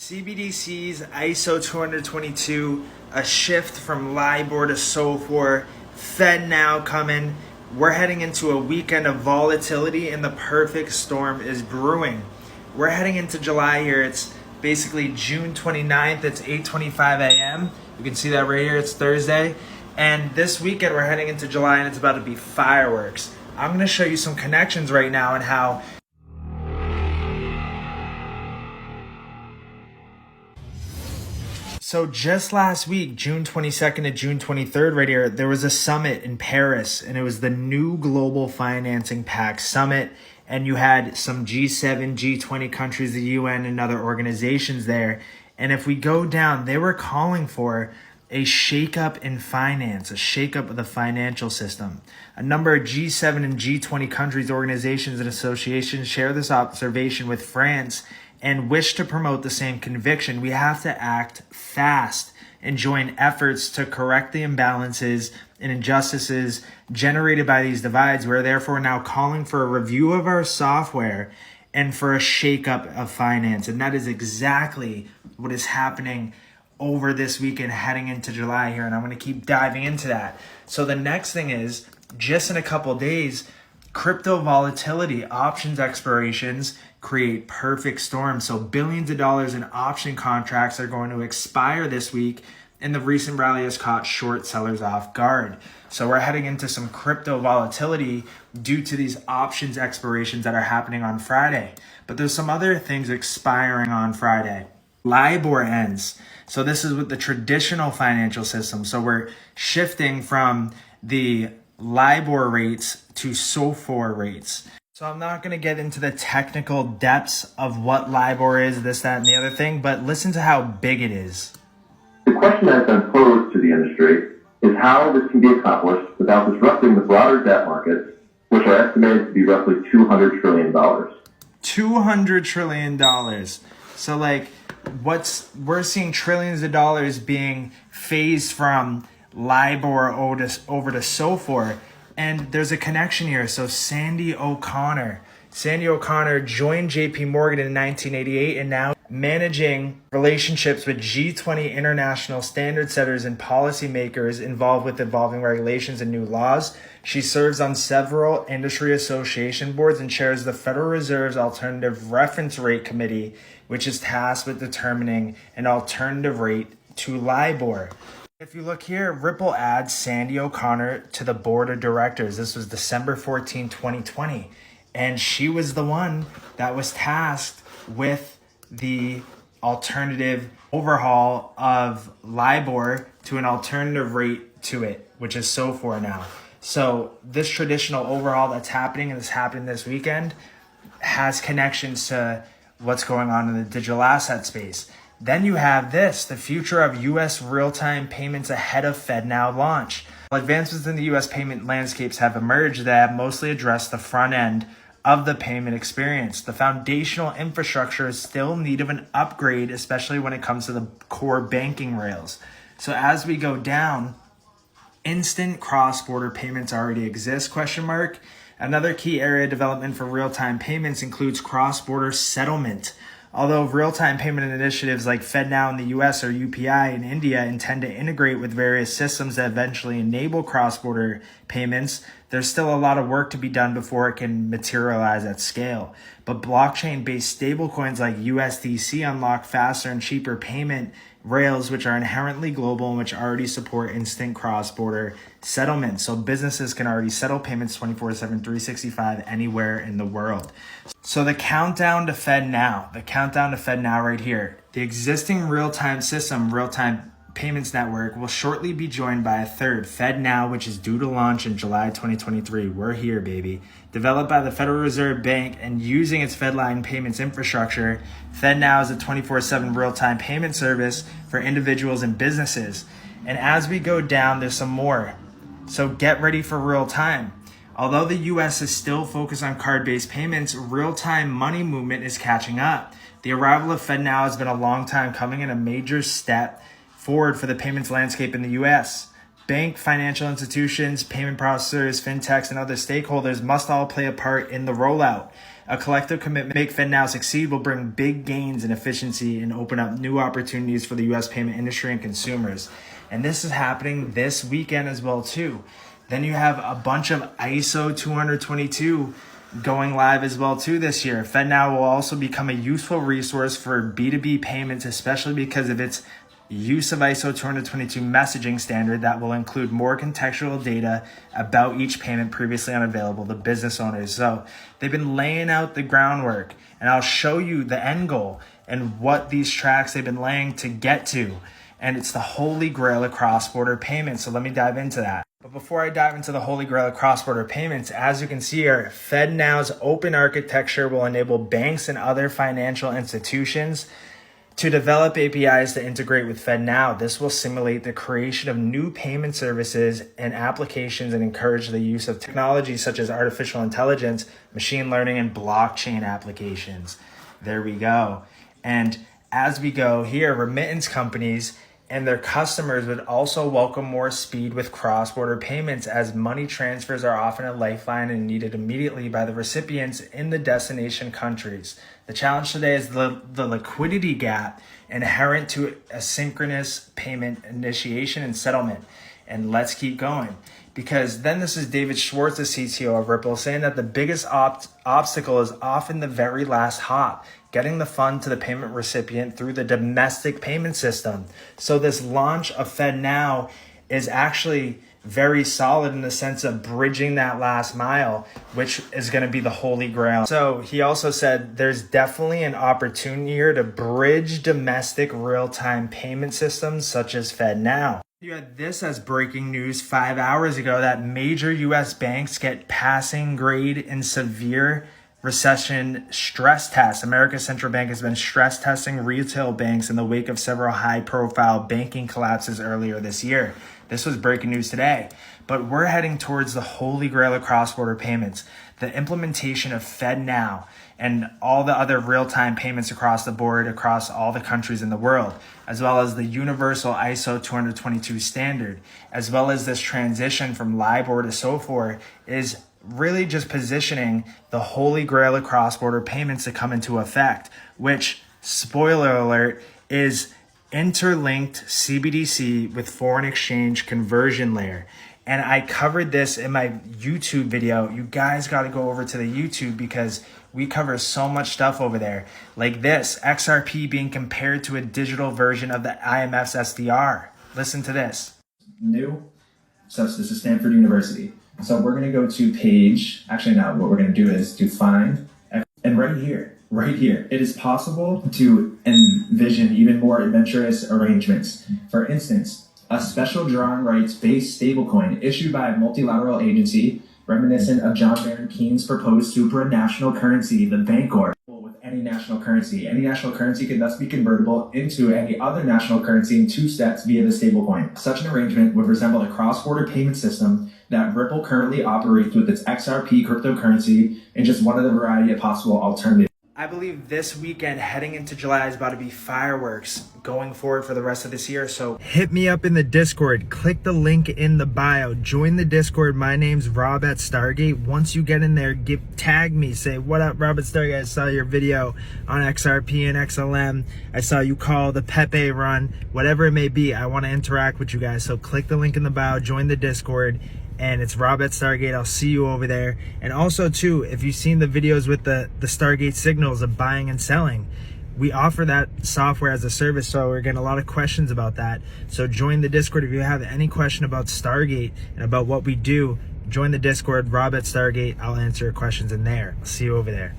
CBDC's ISO 222, a shift from Libor to SOFR, FedNow coming. We're heading into a weekend of volatility and the perfect storm is brewing. We're heading into July here. It's basically June 29th. It's 8:25 a.m. You can see that right here. It's Thursday. And this weekend we're heading into July and it's about to be fireworks. I'm going to show you some connections right now and how So just last week, June 22nd to June 23rd right here, there was a summit in Paris and it was the new Global Financing Pact Summit. And you had some G7, G20 countries, the UN and other organizations there. And if we go down, they were calling for a shakeup in finance, a shakeup of the financial system. A number of G7 and G20 countries, organizations, and associations share this observation with France and wish to promote the same conviction. We have to act fast and join efforts to correct the imbalances and injustices generated by these divides. We're therefore now calling for a review of our software and for a shakeup of finance. And that is exactly what is happening over this weekend heading into July here. And I'm going to keep diving into that. So the next thing is, just in a couple of days, crypto volatility, options expirations create perfect storms. So billions of dollars in option contracts are going to expire this week, and the recent rally has caught short sellers off guard. So we're heading into some crypto volatility due to these options expirations that are happening on Friday. But there's some other things expiring on Friday. Libor ends. So this is with the traditional financial system. So we're shifting from the Libor rates to SOFR rates. So I'm not going to get into the technical depths of what Libor is, this, that, and the other thing, but listen to how big it is. The question that has been posed to the industry is how this can be accomplished without disrupting the broader debt markets, which are estimated to be roughly $200 trillion. $200 trillion. So we're seeing trillions of dollars being phased from Libor over to SOFR. And there's a connection here. So Sandy O'Connor joined JP Morgan in 1988 and now managing relationships with G20 international standard setters and policymakers involved with evolving regulations and new laws. She serves on several industry association boards and chairs the Federal Reserve's Alternative Reference Rate Committee, which is tasked with determining an alternative rate to Libor. If you look here, Ripple adds Sandy O'Connor to the board of directors. This was December 14, 2020. And she was the one that was tasked with the alternative overhaul of Libor to an alternative rate to it, which is SOFR now. So this traditional overhaul that's happening and is happening this weekend has connections to what's going on in the digital asset space. Then you have this, the future of U.S. real-time payments ahead of FedNow launch. Advancements in the U.S. payment landscapes have emerged that have mostly addressed the front end of the payment experience. The foundational infrastructure is still in need of an upgrade, especially when it comes to the core banking rails. So as we go down, instant cross-border payments already exist, ? Another key area of development for real-time payments includes cross-border settlement. Although real-time payment initiatives like FedNow in the US or UPI in India intend to integrate with various systems that eventually enable cross-border payments, there's still a lot of work to be done before it can materialize at scale. But blockchain-based stablecoins like USDC unlock faster and cheaper payment rails which are inherently global and which already support instant cross-border settlement. So businesses can already settle payments 24/7, 365 anywhere in the world. So the countdown to FedNow right here. The existing real-time system, real-time payments network, will shortly be joined by a third, FedNow, which is due to launch in July 2023. We're here, baby. Developed by the Federal Reserve Bank and using its Fedline payments infrastructure, FedNow is a 24/7 real-time payment service for individuals and businesses. And as we go down, there's some more. So get ready for real-time. Although the US is still focused on card-based payments, real-time money movement is catching up. The arrival of FedNow has been a long time coming and a major step forward for the payments landscape in the US. Bank, financial institutions, payment processors, fintechs, and other stakeholders must all play a part in the rollout. A collective commitment to make FedNow succeed will bring big gains in efficiency and open up new opportunities for the U.S. payment industry and consumers. And this is happening this weekend as well too. Then you have a bunch of ISO 222 going live as well too this year. FedNow will also become a useful resource for B2B payments, especially because of its use of ISO 222 messaging standard that will include more contextual data about each payment previously unavailable to business owners. So they've been laying out the groundwork, and I'll show you the end goal and what these tracks they've been laying to get to. And it's the holy grail of cross-border payments. So let me dive into that. But before I dive into the holy grail of cross-border payments, as you can see here, FedNow's open architecture will enable banks and other financial institutions to develop APIs to integrate with FedNow. This will simulate the creation of new payment services and applications and encourage the use of technology such as artificial intelligence, machine learning, and blockchain applications. There we go. And as we go here, remittance companies and their customers would also welcome more speed with cross-border payments, as money transfers are often a lifeline and needed immediately by the recipients in the destination countries. The challenge today is the liquidity gap inherent to asynchronous payment initiation and settlement. And let's keep going, because then this is David Schwartz, the CTO of Ripple, saying that the biggest obstacle is often the very last hop, getting the fund to the payment recipient through the domestic payment system. So this launch of FedNow is actually very solid in the sense of bridging that last mile, which is going to be the holy grail. So he also said there's definitely an opportunity here to bridge domestic real-time payment systems such as FedNow. You had this as breaking news 5 hours ago that major U.S. banks get passing grade in severe recession stress tests. America's central bank has been stress testing retail banks in the wake of several high-profile banking collapses earlier this year. This was breaking news today. But we're heading towards the holy grail of cross-border payments, the implementation of FedNow and all the other real-time payments across the board, across all the countries in the world, as well as the universal ISO 222 standard, as well as this transition from Libor to SOFR, is really just positioning the holy grail of cross-border payments to come into effect, which, spoiler alert, is interlinked CBDC with foreign exchange conversion layer. And I covered this in my YouTube video. You guys got to go over to the YouTube because we cover so much stuff over there. Like this, XRP being compared to a digital version of the IMF's SDR. Listen to this. New. So this is Stanford University. So we're going to go to page, actually no, what we're going to do is to find, and right here, it is possible to envision even more adventurous arrangements. For instance, a special drawing rights-based stablecoin issued by a multilateral agency reminiscent of John Maynard Keynes' proposed supranational currency, the Bancor. With any national currency could thus be convertible into any other national currency in 2 steps via the stablecoin. Such an arrangement would resemble a cross-border payment system that Ripple currently operates with its XRP cryptocurrency and just one of the variety of possible alternatives. I believe this weekend heading into July is about to be fireworks going forward for the rest of this year. So hit me up in the Discord. Click the link in the bio. Join the Discord. My name's Rob at Stargate. Once you get in there, tag me. Say, what up, Rob at Stargate? I saw your video on XRP and XLM. I saw you call the Pepe run. Whatever it may be, I want to interact with you guys. So click the link in the bio. Join the Discord. And it's Rob at Stargate. I'll see you over there. And also too, if you've seen the videos with the Stargate signals of buying and selling, we offer that software as a service. So we're getting a lot of questions about that. So join the Discord. If you have any question about Stargate and about what we do, join the Discord, Rob at Stargate. I'll answer your questions in there. I'll see you over there.